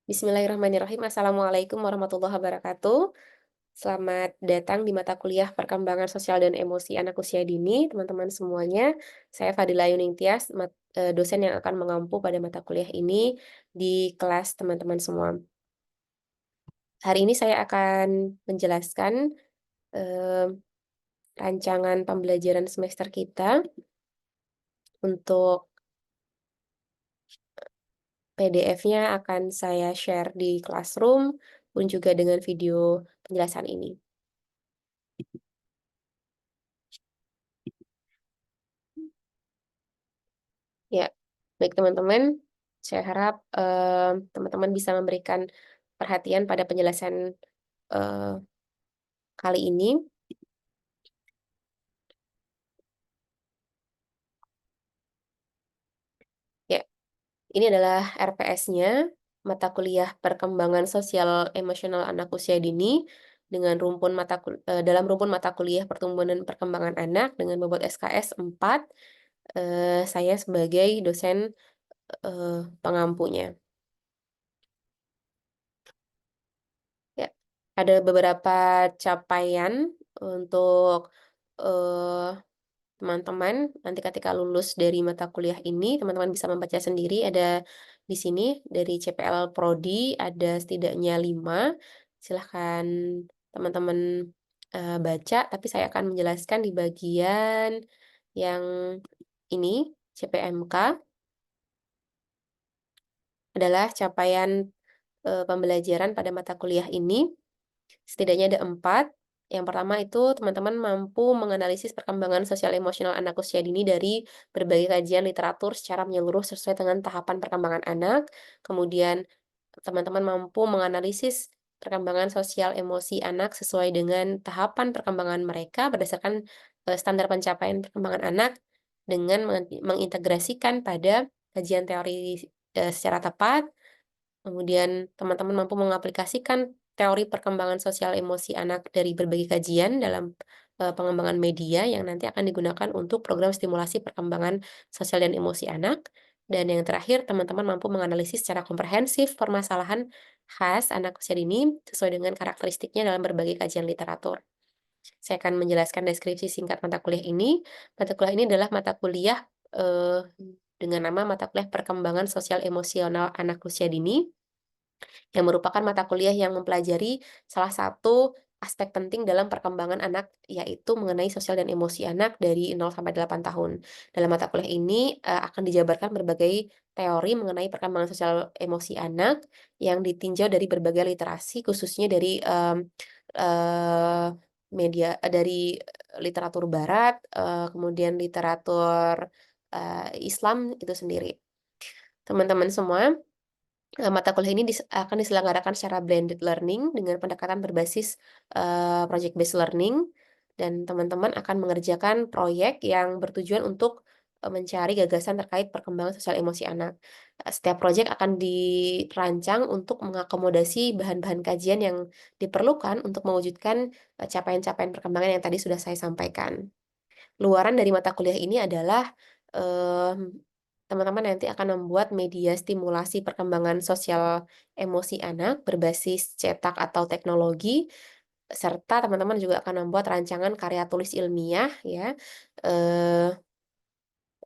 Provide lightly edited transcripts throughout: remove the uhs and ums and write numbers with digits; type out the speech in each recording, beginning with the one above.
Bismillahirrahmanirrahim. Assalamualaikum warahmatullahi wabarakatuh. Selamat datang di mata kuliah Perkembangan Sosial dan Emosi Anak Usia Dini, teman-teman semuanya. Saya Fadila Yuning Tias, dosen yang akan mengampu pada mata kuliah ini di kelas teman-teman semua. Hari ini saya akan menjelaskan eh, rancangan pembelajaran semester kita. Untuk PDF-nya akan saya share di Classroom, pun juga dengan video penjelasan ini. Ya, baik teman-teman, saya harap teman-teman bisa memberikan perhatian pada penjelasan eh, kali ini. Ya, ini adalah RPS-nya, mata kuliah Perkembangan Sosial Emosional Anak Usia Dini dengan dalam rumpun mata kuliah Pertumbuhan dan Perkembangan Anak dengan bobot SKS 4. Saya sebagai dosen pengampunya. Ya, ada beberapa capaian untuk eh, teman-teman. Nanti ketika lulus dari mata kuliah ini, teman-teman bisa membaca sendiri. Ada di sini dari CPL Prodi ada setidaknya 5. Silahkan teman-teman baca, tapi saya akan menjelaskan di bagian yang ini, CPMK, adalah capaian pembelajaran pada mata kuliah ini. Setidaknya ada 4. Yang pertama itu teman-teman mampu menganalisis perkembangan sosial emosional anak usia dini dari berbagai kajian literatur secara menyeluruh sesuai dengan tahapan perkembangan anak. Kemudian teman-teman mampu menganalisis perkembangan sosial emosi anak sesuai dengan tahapan perkembangan mereka berdasarkan standar pencapaian perkembangan anak dengan mengintegrasikan pada kajian teori secara tepat. Kemudian teman-teman mampu mengaplikasikan teori perkembangan sosial emosi anak dari berbagai kajian dalam pengembangan media yang nanti akan digunakan untuk program stimulasi perkembangan sosial dan emosi anak. Dan yang terakhir, teman-teman mampu menganalisis secara komprehensif permasalahan khas anak usia dini sesuai dengan karakteristiknya dalam berbagai kajian literatur. Saya akan menjelaskan deskripsi singkat mata kuliah ini. Mata kuliah ini adalah mata kuliah dengan nama mata kuliah Perkembangan Sosial Emosional Anak Usia Dini, yang merupakan mata kuliah yang mempelajari salah satu aspek penting dalam perkembangan anak, yaitu mengenai sosial dan emosi anak dari 0 sampai 8 tahun. Dalam mata kuliah ini akan dijabarkan berbagai teori mengenai perkembangan sosial emosi anak yang ditinjau dari berbagai literasi, khususnya dari dari literatur barat, kemudian literatur Islam itu sendiri. Teman-teman semua, mata kuliah ini akan diselenggarakan secara blended learning dengan pendekatan berbasis project based learning, dan teman-teman akan mengerjakan proyek yang bertujuan untuk mencari gagasan terkait perkembangan sosial emosi anak. Setiap proyek akan dirancang untuk mengakomodasi bahan-bahan kajian yang diperlukan untuk mewujudkan capaian-capaian perkembangan yang tadi sudah saya sampaikan. Luaran dari mata kuliah ini adalah teman-teman nanti akan membuat media stimulasi perkembangan sosial emosi anak berbasis cetak atau teknologi, serta teman-teman juga akan membuat rancangan karya tulis ilmiah, ya, eh,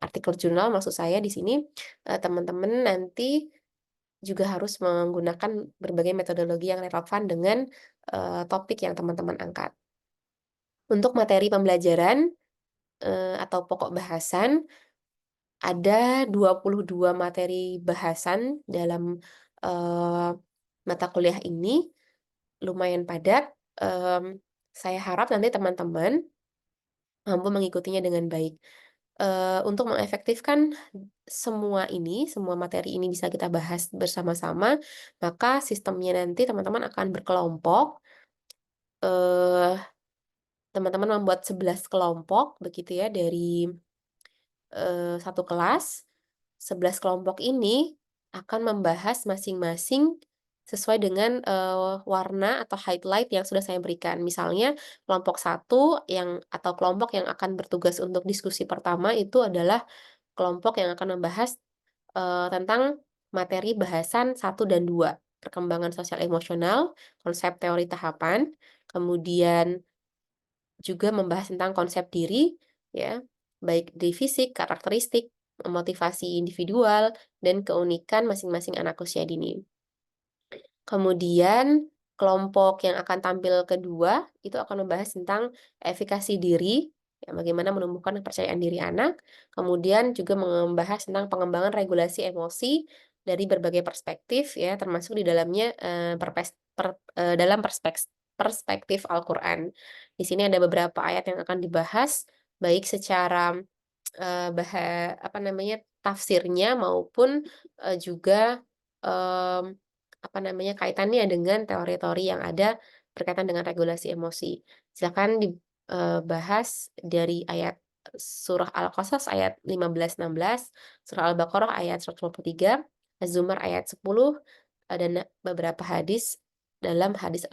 artikel jurnal maksud saya di sini. Teman-teman nanti juga harus menggunakan berbagai metodologi yang relevan dengan topik yang teman-teman angkat. Untuk materi pembelajaran atau pokok bahasan, ada 22 materi bahasan dalam eh, mata kuliah ini, lumayan padat. Em, saya harap nanti teman-teman mampu mengikutinya dengan baik. Untuk mengefektifkan semua materi ini bisa kita bahas bersama-sama, maka sistemnya nanti teman-teman akan berkelompok. eh, Teman-teman membuat 11 kelompok, begitu ya, dari satu kelas. 11 kelompok ini akan membahas masing-masing sesuai dengan warna atau highlight yang sudah saya berikan. Misalnya kelompok satu atau kelompok yang akan bertugas untuk diskusi pertama itu adalah kelompok yang akan membahas tentang materi bahasan 1 dan 2. perkembangan sosial emosional, konsep teori tahapan, kemudian juga membahas tentang konsep diri, ya, baik di fisik, karakteristik, motivasi individual, dan keunikan masing-masing anak usia dini. Kemudian kelompok yang akan tampil kedua itu akan membahas tentang efikasi diri, ya, bagaimana menumbuhkan kepercayaan diri anak, kemudian juga membahas tentang pengembangan regulasi emosi dari berbagai perspektif, ya, termasuk di dalamnya dalam perspektif Al-Quran. Di sini ada beberapa ayat yang akan dibahas, baik secara apa namanya, tafsirnya maupun juga em, apa namanya, kaitannya dengan teori-teori yang ada berkaitan dengan regulasi emosi. Silakan dibahas dari ayat surah Al-Qasas ayat 15-16, surah Al-Baqarah ayat 153, Az-Zumar ayat 10, dan beberapa hadis dalam hadis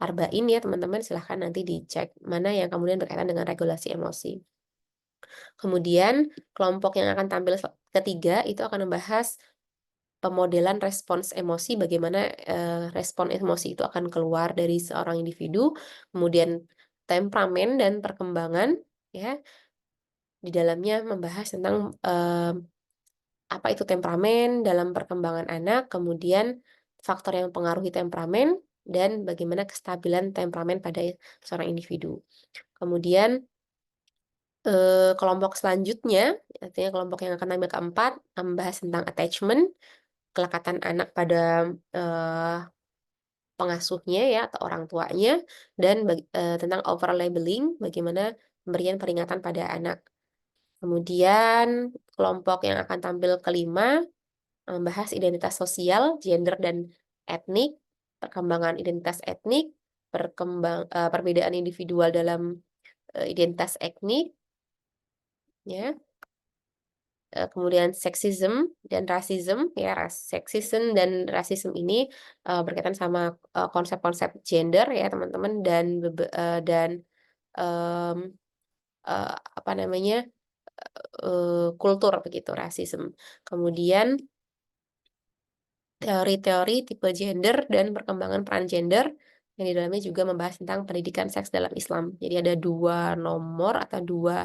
Arba'in, ya teman-teman, silahkan nanti dicek mana yang kemudian berkaitan dengan regulasi emosi. Kemudian kelompok yang akan tampil ketiga itu akan membahas pemodelan respons emosi, bagaimana respon emosi itu akan keluar dari seorang individu, kemudian temperamen dan perkembangan, ya, di dalamnya membahas tentang apa itu temperamen dalam perkembangan anak, kemudian faktor yang mempengaruhi temperamen, dan bagaimana kestabilan temperamen pada seorang individu. Kemudian kelompok selanjutnya, artinya kelompok yang akan tampil keempat, membahas tentang attachment, kelekatan anak pada eh, pengasuhnya, ya, atau orang tuanya, dan tentang over labeling, bagaimana pemberian peringatan pada anak. Kemudian kelompok yang akan tampil kelima membahas identitas sosial, gender dan etnik, perkembangan identitas etnik, perbedaan individual dalam identitas etnik, ya. Kemudian seksisme dan rasisme, ya, seksisme dan rasisme ini berkaitan sama konsep-konsep gender, ya teman-teman, dan em, apa namanya, kultur begitu, rasisme. Kemudian teori-teori tipe gender dan perkembangan peran gender, yang di dalamnya juga membahas tentang pendidikan seks dalam Islam. Jadi ada dua nomor atau dua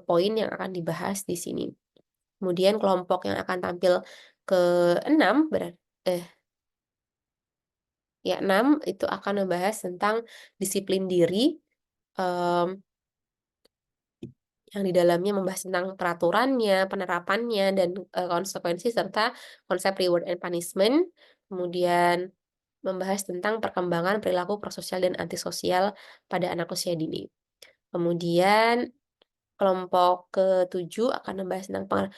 poin yang akan dibahas di sini. Kemudian kelompok yang akan tampil ke-6 ya 6 itu akan membahas tentang disiplin diri, em, yang di dalamnya membahas tentang peraturannya, penerapannya, dan konsekuensi serta konsep reward and punishment. Kemudian membahas tentang perkembangan perilaku prososial dan antisosial pada anak usia dini. Kemudian kelompok ke-7 akan membahas tentang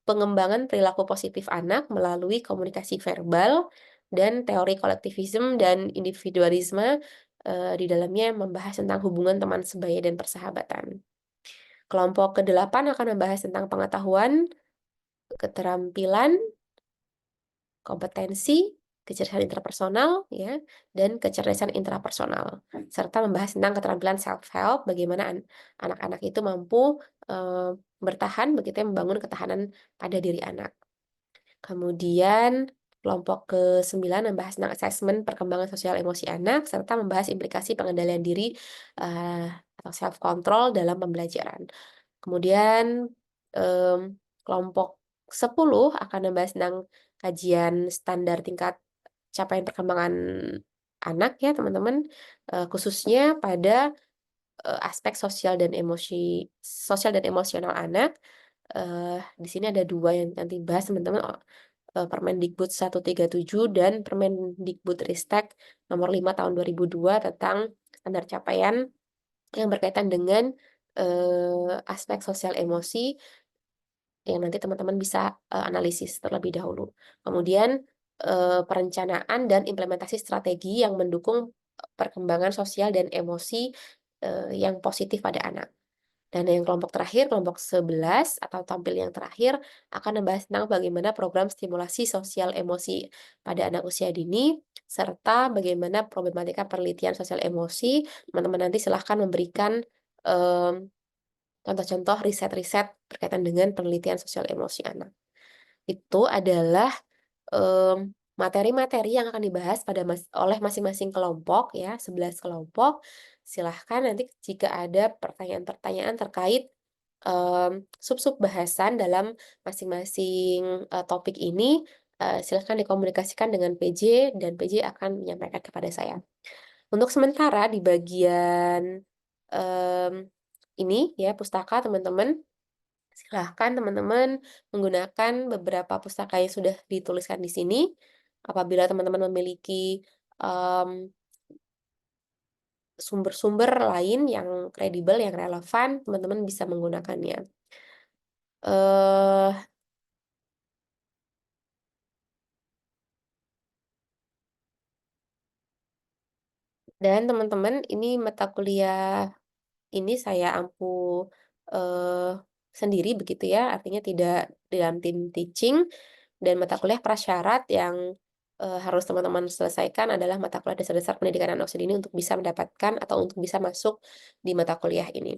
pengembangan perilaku positif anak melalui komunikasi verbal dan teori kolektivisme dan individualisme, di dalamnya membahas tentang hubungan teman sebaya dan persahabatan. Kelompok ke-8 akan membahas tentang pengetahuan, keterampilan, kompetensi, kecerdasan interpersonal, ya, dan kecerdasan intrapersonal, serta membahas tentang keterampilan self-help, bagaimana anak-anak itu mampu bertahan, begitu ya, membangun ketahanan pada diri anak. Kemudian kelompok ke-9 membahas tentang asesmen perkembangan sosial emosi anak, serta membahas implikasi pengendalian diri atau self-control dalam pembelajaran. Kemudian kelompok 10 akan membahas tentang kajian standar tingkat capaian perkembangan anak, ya teman-teman, khususnya pada aspek sosial dan emosional anak. Di sini ada dua yang nanti bahas teman-teman, Permendikbud 137 dan Permendikbudristek nomor 5 tahun 2002 tentang standar capaian yang berkaitan dengan aspek sosial emosi, yang nanti teman-teman bisa analisis terlebih dahulu. Kemudian perencanaan dan implementasi strategi yang mendukung perkembangan sosial dan emosi yang positif pada anak. Dan yang kelompok terakhir, kelompok 11 atau tampil yang terakhir, akan membahas tentang bagaimana program stimulasi sosial emosi pada anak usia dini, serta bagaimana problematika penelitian sosial emosi. Teman-teman nanti silahkan memberikan contoh-contoh riset-riset berkaitan dengan penelitian sosial emosi anak. Itu adalah materi-materi yang akan dibahas oleh masing-masing kelompok ya, 11 kelompok. Silahkan nanti jika ada pertanyaan-pertanyaan terkait, sub-sub bahasan dalam masing-masing, topik ini, silahkan dikomunikasikan dengan PJ dan PJ akan menyampaikan kepada saya. Untuk sementara di bagian, mmm, ini ya, pustaka teman-teman, silahkan teman-teman menggunakan beberapa pustaka yang sudah dituliskan di sini. Apabila teman-teman memiliki, mmm, sumber-sumber lain yang kredibel, yang relevan, teman-teman bisa menggunakannya. Eee, dan teman-teman ini mata kuliah ini saya ampu, eee, sendiri begitu ya, artinya tidak dalam tim teaching. Dan mata kuliah prasyarat yang, harus teman-teman selesaikan adalah mata kuliah dasar-dasar pendidikan anak usia dini untuk bisa mendapatkan atau untuk bisa masuk di mata kuliah ini.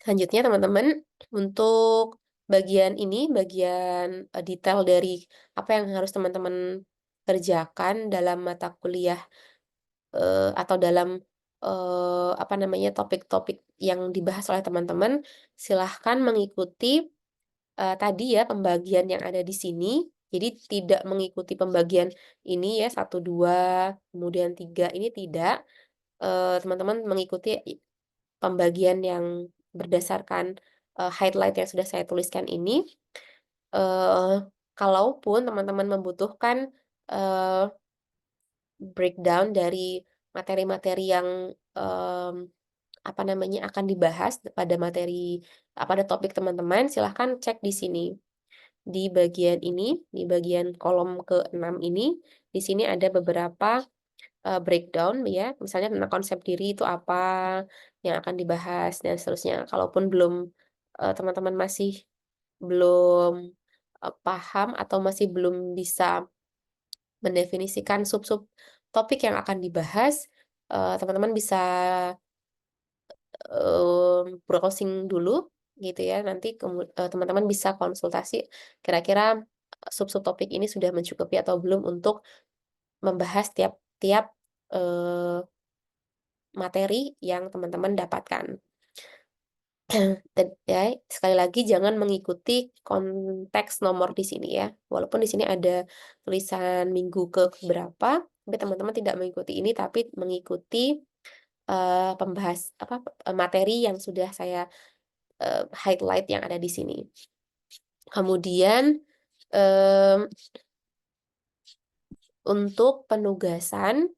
Selanjutnya teman-teman, untuk bagian ini, bagian, detail dari apa yang harus teman-teman kerjakan dalam mata kuliah, atau dalam, apa namanya, topik-topik yang dibahas oleh teman-teman, silahkan mengikuti tadi ya pembagian yang ada di sini, jadi tidak mengikuti pembagian ini ya 1 2 kemudian 3 ini tidak, teman-teman mengikuti pembagian yang berdasarkan, highlight yang sudah saya tuliskan ini, eee, kalaupun teman-teman membutuhkan, eee, breakdown dari materi-materi yang, apa namanya, akan dibahas pada pada topik teman-teman, silahkan cek di sini. Di bagian ini, di bagian kolom ke-6 ini, di sini ada beberapa, breakdown ya, misalnya tentang konsep diri itu apa yang akan dibahas dan seterusnya. Kalaupun teman-teman masih belum, paham atau masih belum bisa mendefinisikan sub-sub topik yang akan dibahas, teman-teman bisa browsing dulu gitu ya, nanti teman-teman bisa konsultasi kira-kira, sub-sub topik ini sudah mencukupi atau belum untuk membahas tiap-tiap, eee, materi yang teman-teman dapatkan. Dan ya, sekali lagi jangan mengikuti konteks nomor di sini ya, walaupun di sini ada tulisan minggu ke berapa, tapi teman-teman tidak mengikuti ini, tapi mengikuti, materi yang sudah saya highlight yang ada di sini. Kemudian, mmm, untuk penugasan,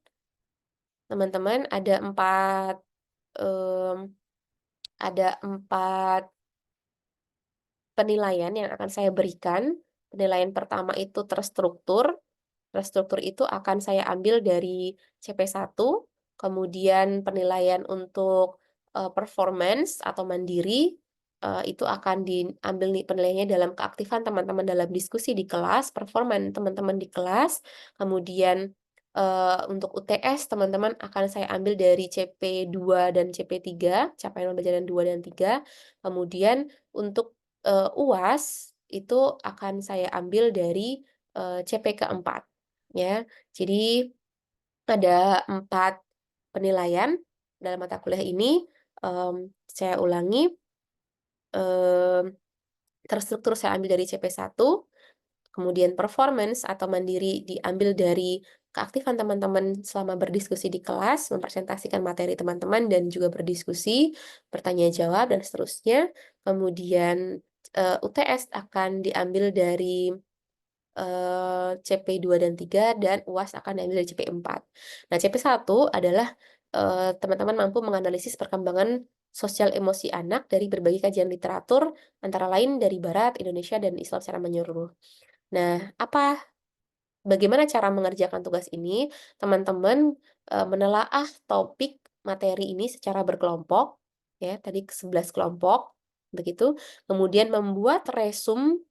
teman-teman mmm, ada 4 penilaian yang akan saya berikan. Penilaian pertama itu terstruktur. Terstruktur itu akan saya ambil dari CP1, kemudian penilaian untuk, performance atau mandiri, itu akan diambil nih penilaiannya dalam keaktifan teman-teman dalam diskusi di kelas, performan teman-teman di kelas, kemudian, untuk UTS teman-teman akan saya ambil dari CP2 dan CP3, capaian pembelajaran 2 dan 3, kemudian untuk, UAS itu akan saya ambil dari, CP keempat. Ya, jadi ada 4 penilaian dalam mata kuliah ini, saya ulangi, mmm, terstruktur saya ambil dari CP1, kemudian performance atau mandiri diambil dari keaktifan teman-teman selama berdiskusi di kelas, mempresentasikan materi teman-teman dan juga berdiskusi, bertanya jawab dan seterusnya. Kemudian, UTS akan diambil dari CP2 dan 3 dan UAS akan diambil dari CP4. Nah, CP1 adalah, teman-teman mampu menganalisis perkembangan sosial emosi anak dari berbagai kajian literatur, antara lain dari Barat, Indonesia, dan Islam secara menyeluruh. Nah, bagaimana cara mengerjakan tugas ini? Teman-teman, menelaah topik materi ini secara berkelompok, ya, tadi 11 kelompok, begitu. Kemudian membuat resum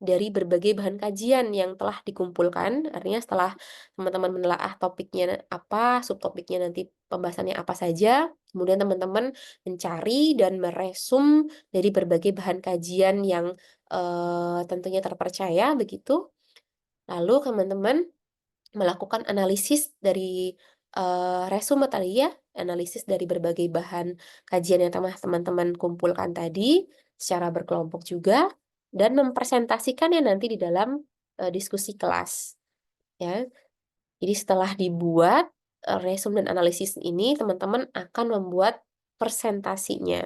dari berbagai bahan kajian yang telah dikumpulkan, artinya setelah teman-teman menelaah topiknya apa, subtopiknya nanti pembahasannya apa saja, kemudian teman-teman mencari dan meresum dari berbagai bahan kajian yang, tentunya terpercaya begitu, Lalu teman-teman melakukan analisis dari, resume tadi ya, analisis dari berbagai bahan kajian yang teman-teman kumpulkan tadi, secara berkelompok juga, dan mempresentasikannya nanti di dalam, diskusi kelas, ya. Jadi setelah dibuat, resume dan analisis ini, teman-teman akan membuat presentasinya.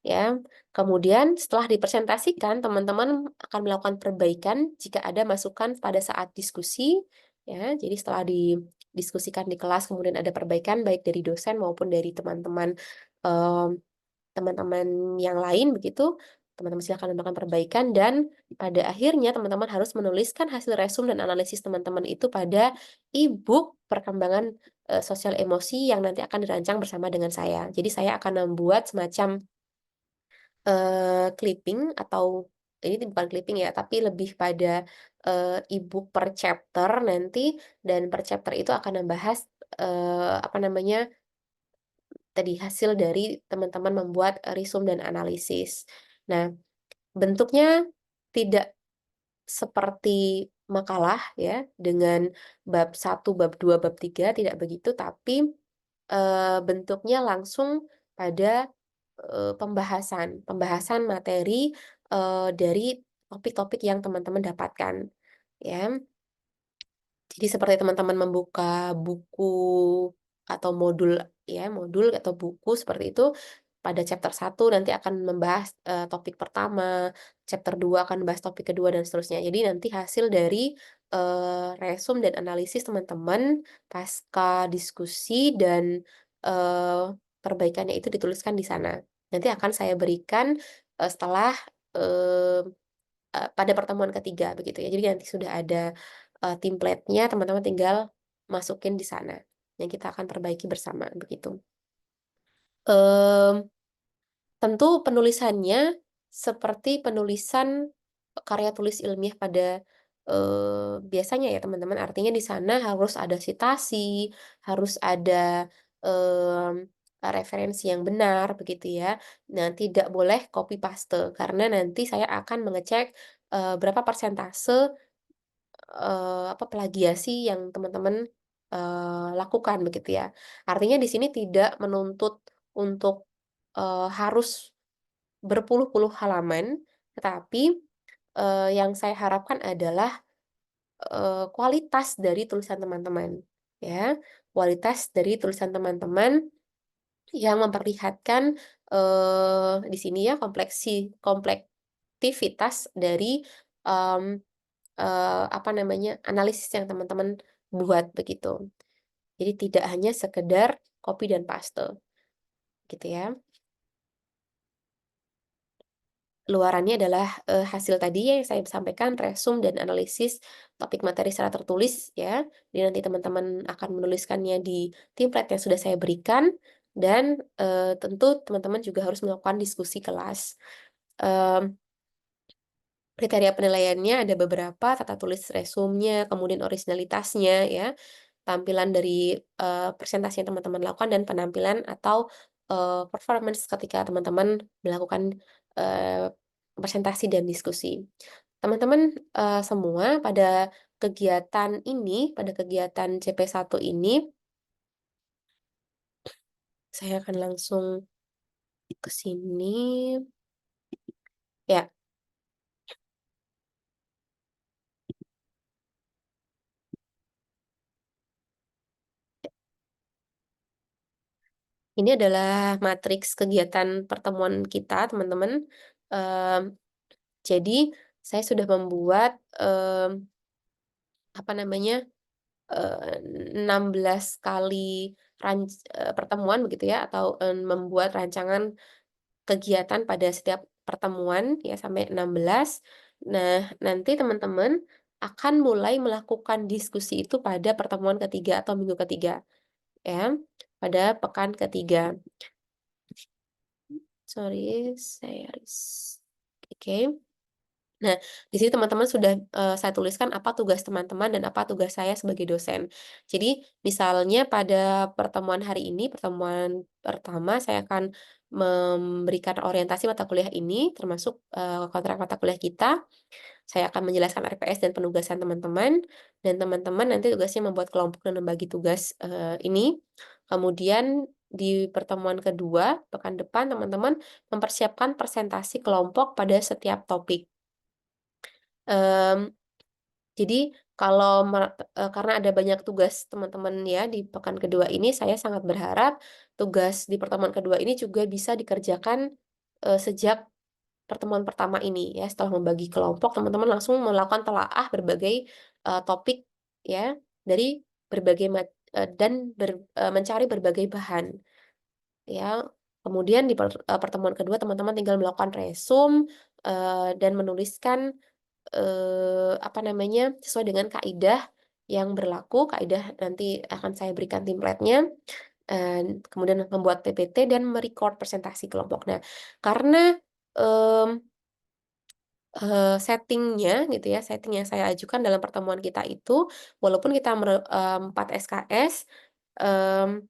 Ya, kemudian setelah dipresentasikan, teman-teman akan melakukan perbaikan jika ada masukan pada saat diskusi, ya. Jadi setelah didiskusikan di kelas, kemudian ada perbaikan baik dari dosen maupun dari teman-teman yang lain begitu, teman-teman silakan melakukan perbaikan dan pada akhirnya teman-teman harus menuliskan hasil resume dan analisis teman-teman itu pada e-book perkembangan, sosial emosi yang nanti akan dirancang bersama dengan saya. Jadi saya akan membuat semacam clipping atau ini bukan clipping ya, tapi lebih pada, e-book per chapter nanti dan per chapter itu akan membahas, apa namanya, tadi hasil dari teman-teman membuat, resume dan analisis. Nah, bentuknya tidak seperti makalah ya, dengan bab satu bab 2 bab 3 tidak begitu, tapi, bentuknya langsung pada pembahasan pembahasan materi, dari topik-topik yang teman-teman dapatkan, ya. Jadi seperti teman-teman membuka buku atau modul atau buku seperti itu, pada chapter satu nanti akan membahas, topik pertama, chapter 2 akan membahas topik kedua dan seterusnya. Jadi nanti hasil dari, resume dan analisis teman-teman pasca diskusi dan, perbaikannya itu dituliskan di sana. Nanti akan saya berikan, setelah, eee pada pertemuan ketiga begitu ya. Jadi nanti sudah ada, template-nya, teman-teman tinggal masukin di sana, yang kita akan perbaiki bersama begitu. Mmm, tentu penulisannya seperti penulisan karya tulis ilmiah pada, biasanya ya teman-teman, artinya di sana harus ada sitasi, harus ada, referensi yang benar begitu ya. Nah, tidak boleh copy paste karena nanti saya akan mengecek, berapa persentase plagiasi yang teman-teman, lakukan begitu ya. Artinya di sini tidak menuntut untuk, harus berpuluh-puluh halaman, tetapi, yang saya harapkan adalah, kualitas dari tulisan teman-teman, ya. Kualitas dari tulisan teman-teman yang memperlihatkan, di sini ya komplektivitas dari, mmm apa namanya, analisis yang teman-teman buat begitu. Jadi tidak hanya sekedar copy dan paste, gitu ya. Luarannya adalah, hasil tadi yang saya sampaikan, resume dan analisis topik materi secara tertulis ya. Jadi nanti teman-teman akan menuliskannya di template yang sudah saya berikan dan, tentu teman-teman juga harus melakukan diskusi kelas. Mmm Kriteria penilaiannya ada beberapa, tata tulis resumenya, kemudian orisinalitasnya ya, tampilan dari, presentasi yang teman-teman lakukan dan penampilan atau, performance ketika teman-teman melakukan, eee, presentasi dan diskusi. Teman-teman, semua pada kegiatan CP1 ini, saya akan langsung ke sini, ya. Ini adalah matriks kegiatan pertemuan kita, teman-teman. Mmm, jadi saya sudah membuat, apa namanya, 16 kali pertemuan begitu ya, atau, membuat rancangan kegiatan pada setiap pertemuan ya, sampai 16. Nah, nanti teman-teman akan mulai melakukan diskusi itu pada pertemuan ketiga atau minggu ketiga ya, pada pekan ketiga. Sorry, saya oke. Nah, di sini teman-teman sudah, saya tuliskan apa tugas teman-teman dan apa tugas saya sebagai dosen. Jadi, misalnya pada pertemuan hari ini, pertemuan pertama saya akan memberikan orientasi mata kuliah ini, termasuk, kontrak mata kuliah kita. Saya akan menjelaskan RPS dan penugasan teman-teman, dan teman-teman nanti tugasnya membuat kelompok dan membagi tugas, ini. Kemudian di pertemuan kedua, pekan depan, teman-teman mempersiapkan presentasi kelompok pada setiap topik. Mmm, jadi kalau karena ada banyak tugas teman-teman ya di pekan kedua ini, saya sangat berharap tugas di pertemuan kedua ini juga bisa dikerjakan, sejak pertemuan pertama ini ya. Setelah membagi kelompok, teman-teman langsung melakukan telaah berbagai, topik ya, dari berbagai mencari berbagai bahan ya. Kemudian di pertemuan kedua teman-teman tinggal melakukan resume, dan menuliskan apa namanya, sesuai dengan kaidah yang berlaku, kaidah nanti akan saya berikan template-nya, kemudian membuat PPT dan presentasi kelompok. Nah, karena, mmm, setting yang saya ajukan dalam pertemuan kita itu, walaupun kita 4 SKS,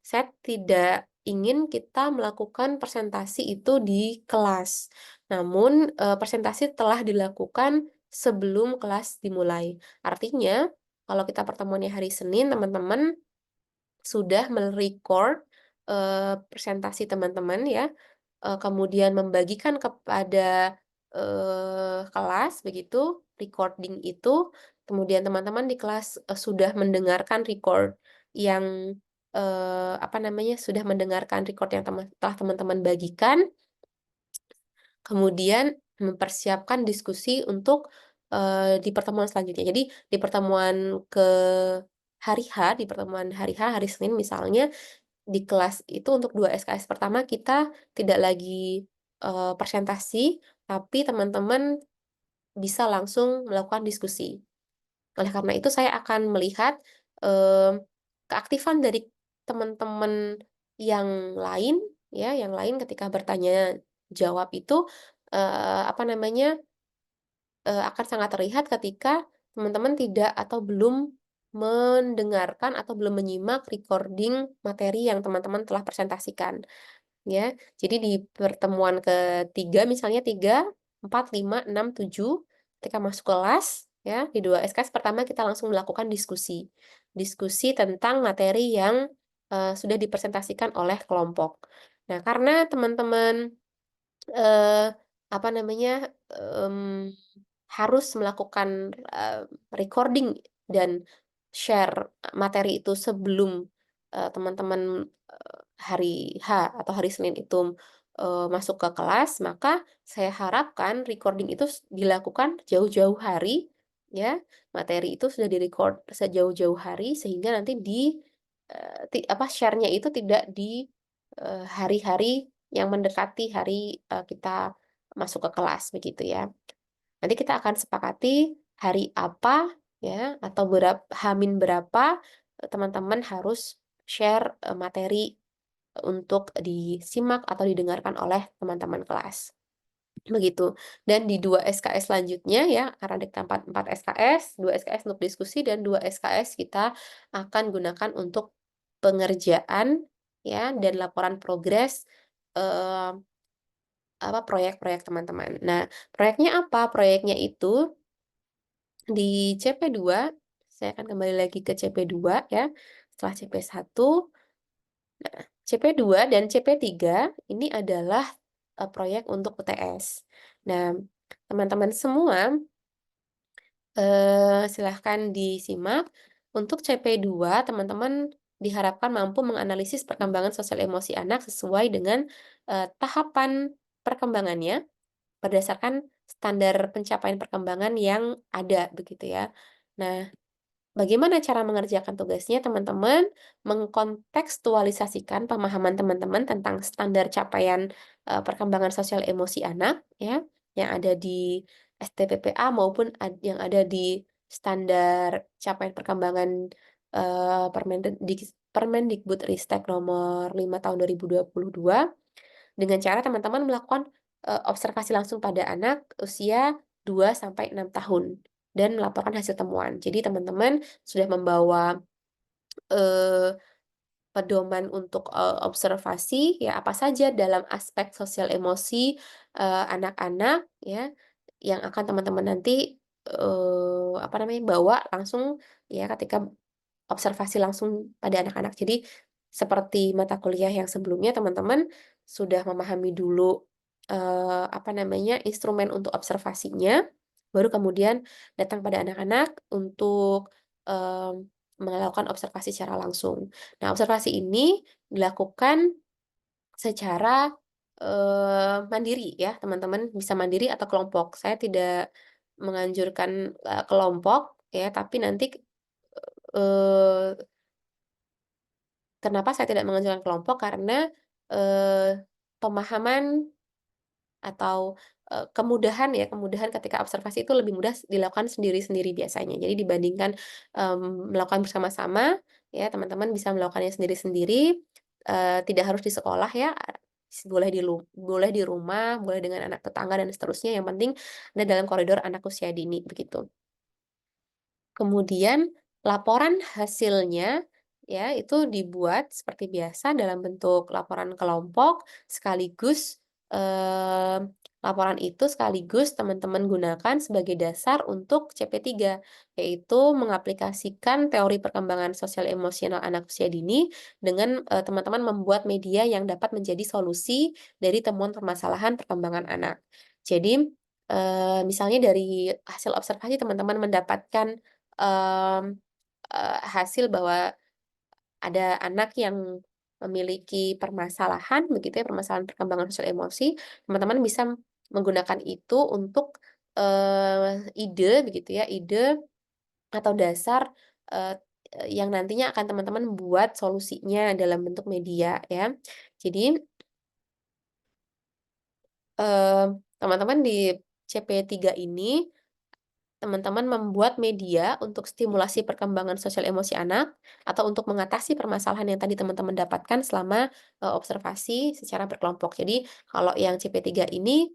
saya tidak ingin kita melakukan presentasi itu di kelas. Namun, presentasi telah dilakukan sebelum kelas dimulai. Artinya, kalau kita pertemuannya hari Senin, teman-teman sudah presentasi teman-teman ya, kemudian membagikan kepada, kelas begitu, recording itu, kemudian teman-teman di kelas, sudah mendengarkan record yang, apa namanya, sudah mendengarkan record yang telah teman-teman bagikan, kemudian mempersiapkan diskusi untuk, di pertemuan selanjutnya. Jadi di pertemuan di pertemuan hari H, hari Senin misalnya, di kelas itu untuk 2 SKS pertama kita tidak lagi, presentasi, tapi teman-teman bisa langsung melakukan diskusi. Oleh karena itu saya akan melihat, keaktifan dari teman-teman yang lain ya, yang lain ketika bertanya jawab itu, apa namanya, akan sangat terlihat ketika teman-teman tidak atau belum mendengarkan atau belum menyimak recording materi yang teman-teman telah presentasikan. Ya, jadi di pertemuan ketiga misalnya 3 4 5 6 7 ketika masuk kelas, ya, di 2 SKS pertama kita langsung melakukan diskusi. Diskusi tentang materi yang, sudah dipresentasikan oleh kelompok. Nah, karena teman-teman, eee, apa namanya, harus melakukan, recording dan share materi itu sebelum, teman-teman, hari H atau hari Senin itu, masuk ke kelas, maka saya harapkan recording itu dilakukan jauh-jauh hari, ya. Materi itu sudah direcord sejauh-jauh hari sehingga nanti share-nya itu tidak di, hari-hari yang mendekati hari, kita masuk ke kelas, begitu ya. Nanti kita akan sepakati hari apa ya, atau berapa, teman-teman harus share, materi untuk disimak atau didengarkan oleh teman-teman kelas, begitu. Dan di 2 SKS selanjutnya ya, karena ada 4 SKS, 2 SKS untuk diskusi dan 2 SKS kita akan gunakan untuk pengerjaan ya, dan laporan progres, eee, proyek-proyek teman-teman. Nah, proyeknya apa? Proyeknya itu di CP2, saya akan kembali lagi ke CP2 ya, setelah CP1. Nah, CP2 dan CP3 ini adalah, proyek untuk UTS. Nah, teman-teman semua, silahkan disimak. Untuk CP2, teman-teman diharapkan mampu menganalisis perkembangan sosial emosi anak sesuai dengan, tahapan perkembangannya berdasarkan standar pencapaian perkembangan yang ada, begitu ya. Nah, bagaimana cara mengerjakan tugasnya, teman-teman mengkontekstualisasikan pemahaman teman-teman tentang standar capaian, perkembangan sosial emosi anak ya, yang ada di STPPA maupun yang ada di standar capaian perkembangan, Permendikbudristek nomor 5 tahun 2022, dengan cara teman-teman melakukan, observasi langsung pada anak usia 2 sampai 6 tahun dan melaporkan hasil temuan. Jadi teman-teman sudah membawa, eee, pedoman untuk, observasi ya apa saja dalam aspek sosial emosi, anak-anak ya, yang akan teman-teman nanti, apa namanya, bawa langsung ya ketika observasi langsung pada anak-anak. Jadi, seperti mata kuliah yang sebelumnya teman-teman sudah memahami dulu, apa namanya, instrumen untuk observasinya, baru kemudian datang pada anak-anak untuk, melakukan observasi secara langsung. Nah, observasi ini dilakukan secara, mandiri ya, teman-teman bisa mandiri atau kelompok. Saya tidak menganjurkan, kelompok ya, tapi nanti, eee kenapa saya tidak mengajukan kelompok? Karena, pemahaman atau, kemudahan ya, kemudahan ketika observasi itu lebih mudah dilakukan sendiri-sendiri biasanya. Jadi dibandingkan, melakukan bersama-sama, ya teman-teman bisa melakukannya sendiri-sendiri, tidak harus di sekolah ya, boleh di rumah, boleh dengan anak tetangga dan seterusnya, yang penting ada dalam koridor anak usia dini, begitu. Kemudian laporan hasilnya, ya, itu dibuat seperti biasa dalam bentuk laporan kelompok, sekaligus, laporan itu sekaligus teman-teman gunakan sebagai dasar untuk CP3, yaitu mengaplikasikan teori perkembangan sosial emosional anak usia dini dengan, teman-teman membuat media yang dapat menjadi solusi dari temuan permasalahan perkembangan anak. Jadi, misalnya dari hasil observasi teman-teman mendapatkan Mmm, hasil bahwa ada anak yang memiliki permasalahan begitu ya, permasalahan perkembangan sosial emosi, teman-teman bisa menggunakan itu untuk, ide begitu ya, ide atau dasar, eee yang nantinya akan teman-teman buat solusinya dalam bentuk media ya. Jadi, teman-teman di CP3 ini teman-teman membuat media untuk stimulasi perkembangan sosial emosi anak, atau untuk mengatasi permasalahan yang tadi teman-teman dapatkan selama, observasi secara berkelompok. Jadi, kalau yang CP3 ini,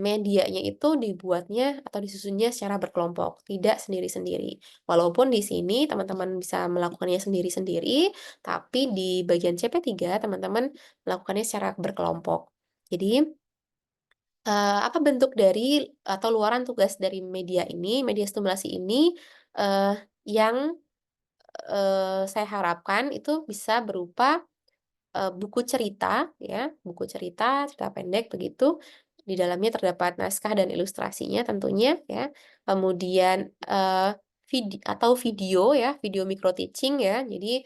medianya itu dibuatnya atau disusunnya secara berkelompok, tidak sendiri-sendiri. Walaupun di sini teman-teman bisa melakukannya sendiri-sendiri, tapi di bagian CP3 teman-teman melakukannya secara berkelompok. Jadi, apa bentuk dari atau luaran tugas dari media stimulasi ini, yang, saya harapkan itu bisa berupa, buku cerita ya, buku cerita, cerita pendek begitu, di dalamnya terdapat naskah dan ilustrasinya tentunya ya, kemudian, atau video ya, video micro teaching ya. Jadi,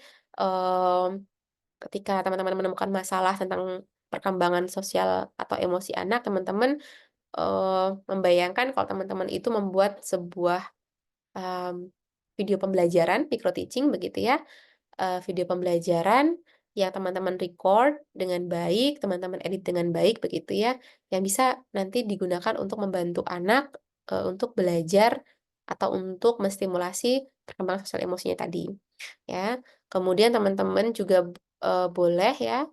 ketika teman-teman menemukan masalah tentang perkembangan sosial atau emosi anak, teman-teman membayangkan kalau teman-teman itu membuat sebuah, mmm, video pembelajaran, micro teaching begitu ya, video pembelajaran yang teman-teman record dengan baik, teman-teman edit dengan baik begitu ya, yang bisa nanti digunakan untuk membantu anak, untuk belajar atau untuk menstimulasi perkembangan sosial emosinya tadi. Ya, kemudian teman-teman juga, boleh ya,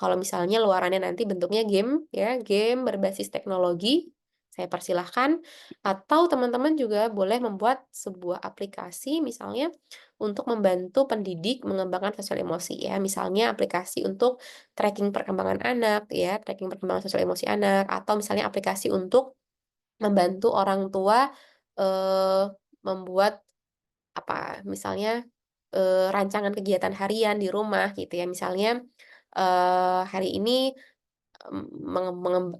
kalau misalnya luarannya nanti bentuknya game ya, game berbasis teknologi, saya persilahkan. Atau teman-teman juga boleh membuat sebuah aplikasi misalnya untuk membantu pendidik mengembangkan sosial emosi ya, misalnya aplikasi untuk tracking perkembangan anak ya, tracking perkembangan sosial emosi anak, atau misalnya aplikasi untuk membantu orang tua, membuat apa, misalnya, rancangan kegiatan harian di rumah gitu ya, misalnya, hari ini,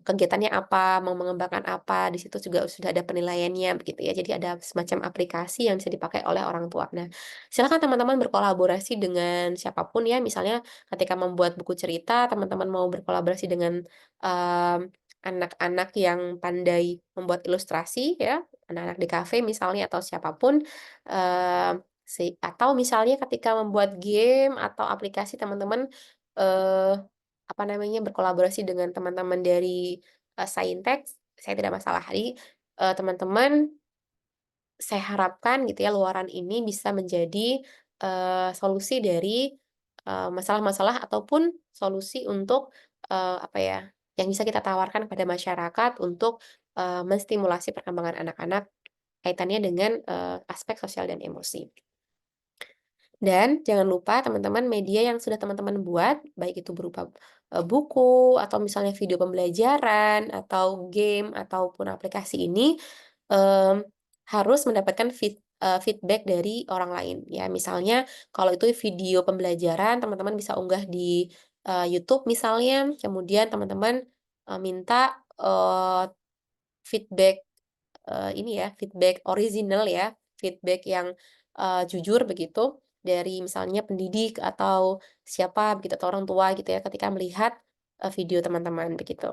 kegiatannya apa, mau mengembangkan apa, di situ juga sudah ada penilaiannya begitu ya. Jadi ada semacam aplikasi yang bisa dipakai oleh orang tua. Nah, silakan teman-teman berkolaborasi dengan siapapun ya, misalnya ketika membuat buku cerita, teman-teman mau berkolaborasi dengan, mmm, anak-anak yang pandai membuat ilustrasi ya, anak-anak di kafe misalnya atau siapapun, atau misalnya ketika membuat game atau aplikasi teman-teman, eee apa namanya, berkolaborasi dengan teman-teman dari, Saintek, saya tidak masalah. Jadi, teman-teman, saya harapkan gitu ya, luaran ini bisa menjadi, solusi dari, masalah-masalah ataupun solusi untuk, apa ya, yang bisa kita tawarkan kepada masyarakat untuk menstimulasi perkembangan anak-anak kaitannya dengan, aspek sosial dan emosi. Dan jangan lupa teman-teman media yang sudah teman-teman buat, baik itu berupa, buku atau misalnya video pembelajaran atau game ataupun aplikasi ini, mmm, harus mendapatkan feedback dari orang lain ya. Misalnya kalau itu video pembelajaran teman-teman bisa unggah di, YouTube misalnya, kemudian teman-teman, minta, feedback ini ya, feedback original ya, feedback yang, jujur begitu, dari misalnya pendidik atau siapa begitu, atau orang tua gitu ya, ketika melihat, video teman-teman begitu.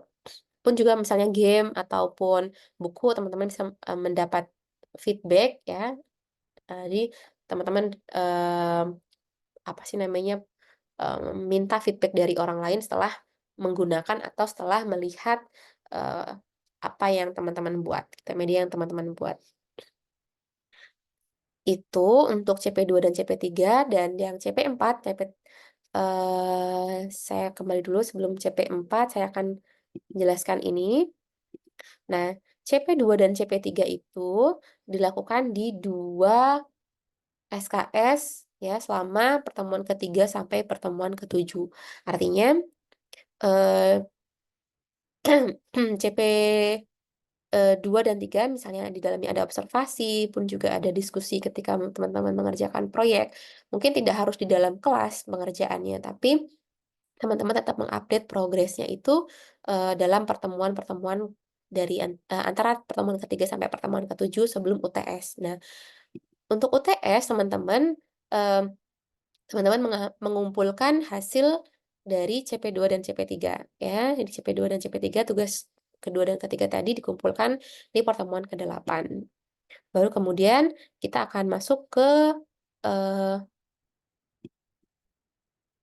Pun juga misalnya game ataupun buku, teman-teman bisa, mendapat feedback ya, jadi teman-teman, apa sih namanya, minta feedback dari orang lain setelah menggunakan atau setelah melihat, eee, apa yang teman-teman buat, gitu, media yang teman-teman buat. Itu untuk CP2 dan CP3 dan yang CP4, saya kembali dulu sebelum CP4 saya akan menjelaskan ini. Nah, CP2 dan CP3 itu dilakukan di 2 SKS ya selama pertemuan ketiga sampai pertemuan ketujuh. Artinya, eee, CP 2 dan 3 misalnya di dalamnya ada observasi, pun juga ada diskusi ketika teman-teman mengerjakan proyek. Mungkin tidak harus di dalam kelas pengerjaannya, tapi teman-teman tetap mengupdate progresnya itu, dalam pertemuan-pertemuan antara pertemuan ketiga sampai pertemuan ketujuh sebelum UTS. Nah, untuk UTS eee, teman-teman mengumpulkan hasil dari CP2 dan CP3 ya. Jadi CP2 dan CP3 tugas kedua dan ketiga tadi dikumpulkan di pertemuan ke-8. Baru kemudian kita akan masuk ke, eee,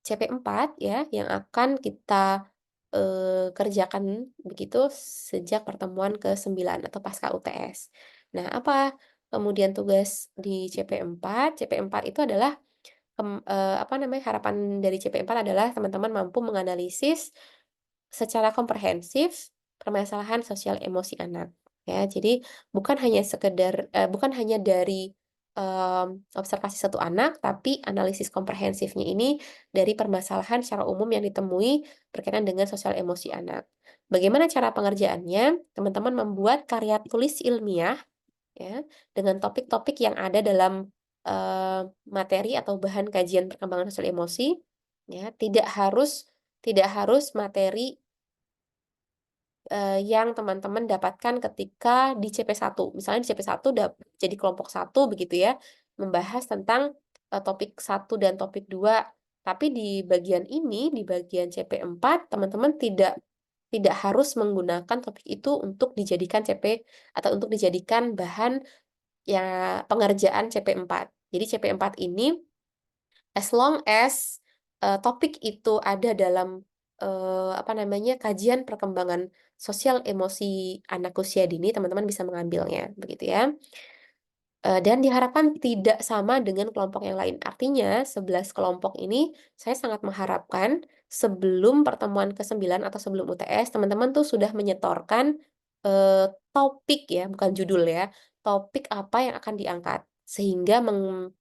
CP4 ya, yang akan kita, kerjakan begitu sejak pertemuan ke-9 atau pasca UTS. Nah, apa kemudian tugas di CP4? CP4 itu adalah apa namanya, harapan dari CP4 adalah teman-teman mampu menganalisis secara komprehensif permasalahan sosial emosi anak, ya. Jadi bukan hanya dari, observasi satu anak, tapi analisis komprehensifnya ini dari permasalahan secara umum yang ditemui berkaitan dengan sosial emosi anak. Bagaimana cara pengerjaannya? Teman-teman membuat karya tulis ilmiah ya, dengan topik-topik yang ada dalam, materi atau bahan kajian perkembangan sosial emosi, ya. Tidak harus materi, yang teman-teman dapatkan ketika di CP1. Misalnya di CP1 jadi kelompok satu begitu ya, membahas tentang, topik satu dan topik 2. Tapi di bagian ini, di bagian CP4, teman-teman tidak harus menggunakan topik itu untuk dijadikan atau untuk dijadikan bahan ya, pengerjaan CP4. Jadi CP4 ini as long as, topik itu ada dalam, apa namanya, kajian perkembangan sosial emosi anak usia dini, teman-teman bisa mengambilnya, begitu ya. Dan diharapkan tidak sama dengan kelompok yang lain. Artinya 11 kelompok ini saya sangat mengharapkan sebelum pertemuan ke-9 atau sebelum UTS, teman-teman tuh sudah menyetorkan, topik ya, bukan judul ya, topik apa yang akan diangkat. Sehingga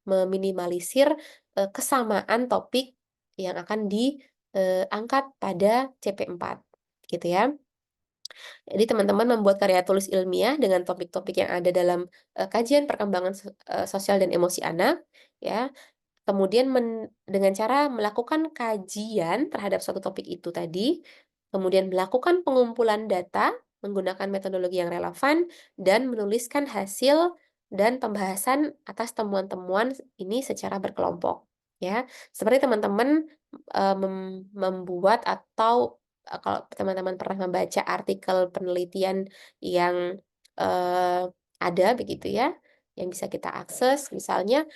meminimalisir, kesamaan topik yang akan diangkat pada CP4, gitu ya. Jadi teman-teman membuat karya tulis ilmiah dengan topik-topik yang ada dalam, kajian perkembangan sosial dan emosi anak, ya. Kemudian dengan cara melakukan kajian terhadap suatu topik itu tadi, kemudian melakukan pengumpulan data menggunakan metodologi yang relevan, dan menuliskan hasil dan pembahasan atas temuan-temuan ini secara berkelompok, ya. Seperti teman-teman, membuat atau, kalau teman-teman pernah membaca artikel penelitian yang, eee, ada begitu ya, yang bisa kita akses, misalnya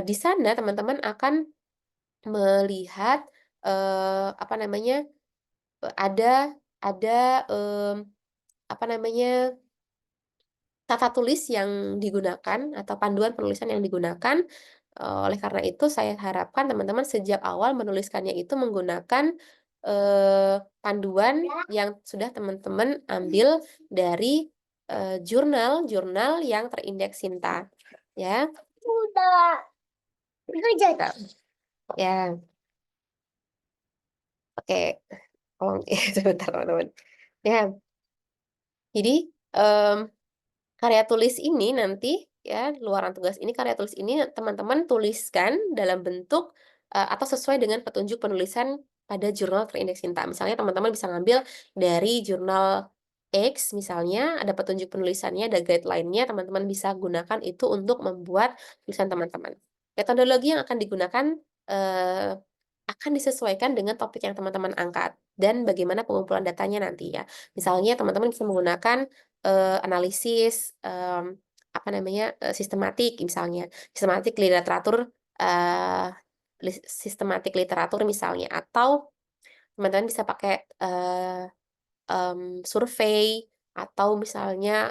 di sana teman-teman akan melihat, apa namanya, ada, apa namanya, tata tulis yang digunakan atau panduan penulisan yang digunakan. Oleh karena itu saya harapkan teman-teman sejak awal menuliskannya itu menggunakan, panduan yang sudah teman-teman ambil dari jurnal-jurnal yang terindeks Sinta, ya. Udah. Udah. Ya, oke. Oh, sebentar teman-teman. Ya, jadi karya tulis ini nanti ya, luaran tugas ini, karya tulis ini teman-teman tuliskan dalam bentuk atau sesuai dengan petunjuk penulisan pada jurnal terindeks Sinta. Misalnya teman-teman bisa ngambil dari jurnal X, misalnya ada petunjuk penulisannya, ada guideline-nya, teman-teman bisa gunakan itu untuk membuat tulisan teman-teman. Metodologi yang akan digunakan eh, akan disesuaikan dengan topik yang teman-teman angkat dan bagaimana pengumpulan datanya nanti ya. Misalnya teman-teman bisa menggunakan analisis apa namanya sistematik, misalnya sistematik literatur, eh, sistematik literatur misalnya, atau teman-teman bisa pakai survei, atau misalnya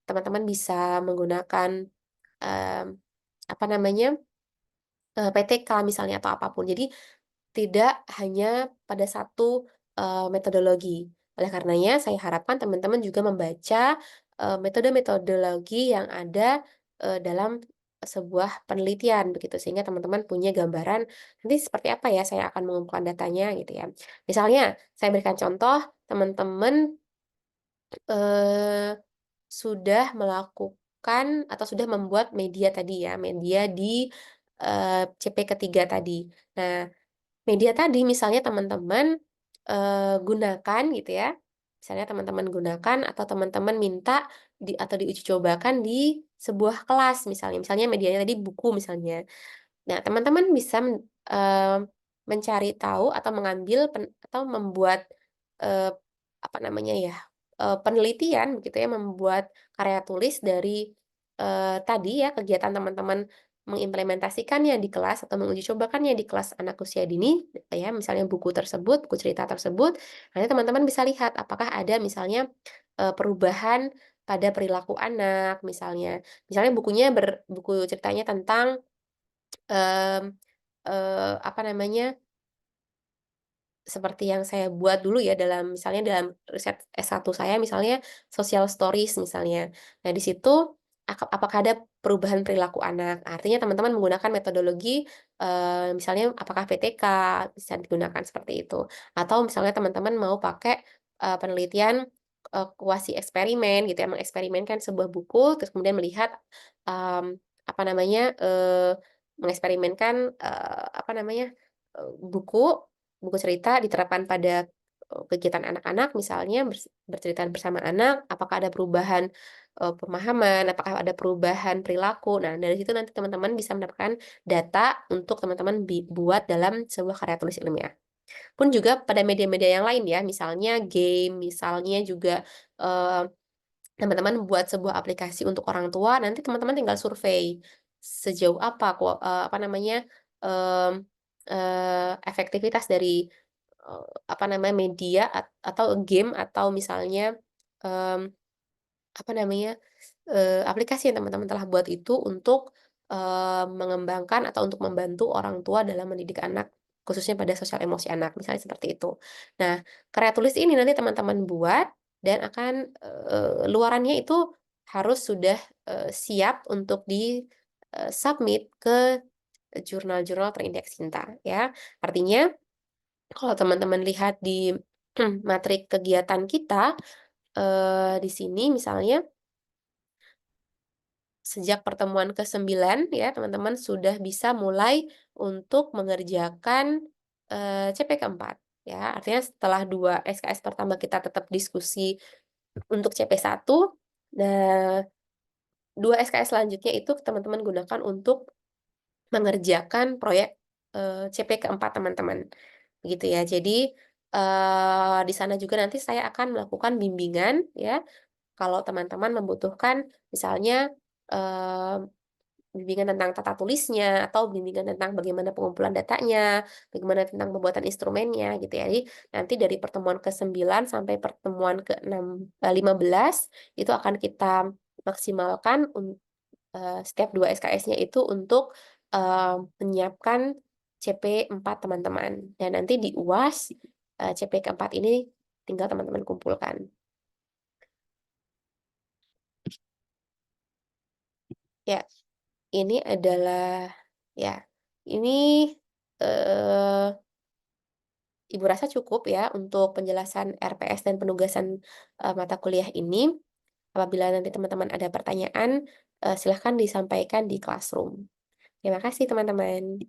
teman-teman bisa menggunakan em, apa namanya PTK misalnya, atau apapun. Jadi tidak hanya pada satu metodologi. Oleh karenanya, saya harapkan teman-teman juga membaca metode-metodologi yang ada dalam sebuah penelitian begitu, sehingga teman-teman punya gambaran nanti seperti apa ya saya akan mengumpulkan datanya gitu ya. Misalnya, saya berikan contoh, teman-teman eh, sudah melakukan atau sudah membuat media tadi ya, media di CP ketiga tadi. Nah, media tadi misalnya teman-teman gunakan gitu ya. Misalnya teman-teman gunakan atau teman-teman minta atau diuji cobakan di sebuah kelas misalnya. Misalnya medianya tadi buku misalnya. Nah, teman-teman bisa mencari tahu atau mengambil atau membuat eh, apa namanya ya penelitian begitu ya, membuat karya tulis dari tadi ya kegiatan teman-teman mengimplementasikannya di kelas atau menguji cobakannya di kelas anak usia dini ya, misalnya buku tersebut, buku cerita tersebut, nanti teman-teman bisa lihat apakah ada misalnya perubahan pada perilaku anak misalnya. Misalnya buku ceritanya tentang em, apa namanya seperti yang saya buat dulu ya, dalam misalnya dalam riset S1 saya misalnya social stories misalnya. Nah, di situ apakah ada perubahan perilaku anak? Artinya teman-teman menggunakan metodologi misalnya apakah PTK bisa digunakan seperti itu. Atau misalnya teman-teman mau pakai penelitian kuasi eksperimen gitu ya, mengeksperimenkan sebuah buku terus kemudian melihat em, apa namanya mengeksperimenkan apa namanya buku buku cerita diterapkan pada kegiatan anak-anak, misalnya bercerita bersama anak, apakah ada perubahan pemahaman, apakah ada perubahan perilaku. Nah, dari situ nanti teman-teman bisa mendapatkan data untuk teman-teman buat dalam sebuah karya tulis ilmiah. Pun juga pada media-media yang lain ya, misalnya game, misalnya juga eh, teman-teman buat sebuah aplikasi untuk orang tua, nanti teman-teman tinggal survei sejauh apa kok apa namanya em, efektivitas dari eh, apa namanya media atau game atau misalnya em, apa namanya aplikasi yang teman-teman telah buat itu untuk mengembangkan atau untuk membantu orang tua dalam mendidik anak khususnya pada sosial emosi anak misalnya seperti itu. Nah, karya tulis ini nanti teman-teman buat dan akan luarannya itu harus sudah siap untuk di submit ke jurnal-jurnal terindeks Cinta ya. Artinya kalau teman-teman lihat di matrik kegiatan kita di sini misalnya sejak pertemuan ke-9 ya teman-teman sudah bisa mulai untuk mengerjakan CP keempat ya. Artinya setelah 2 SKS pertama kita tetap diskusi untuk CP1, nah 2 SKS selanjutnya itu teman-teman gunakan untuk mengerjakan proyek CP keempat teman-teman. Begitu ya. Jadi di sana juga nanti saya akan melakukan bimbingan ya. Kalau teman-teman membutuhkan misalnya eh, bimbingan tentang tata tulisnya atau bimbingan tentang bagaimana pengumpulan datanya, bagaimana tentang pembuatan instrumennya gitu ya. Jadi nanti dari pertemuan ke-9 sampai pertemuan ke-15 itu akan kita maksimalkan setiap 2 SKS-nya itu untuk menyiapkan CP4 teman-teman. Dan nanti di UAS CP keempat ini tinggal teman-teman kumpulkan. Ya, ini adalah ya, ini, eee, Ibu rasa cukup ya untuk penjelasan RPS dan penugasan, mata kuliah ini. Apabila nanti teman-teman ada pertanyaan, silahkan disampaikan di classroom. Terima kasih teman-teman.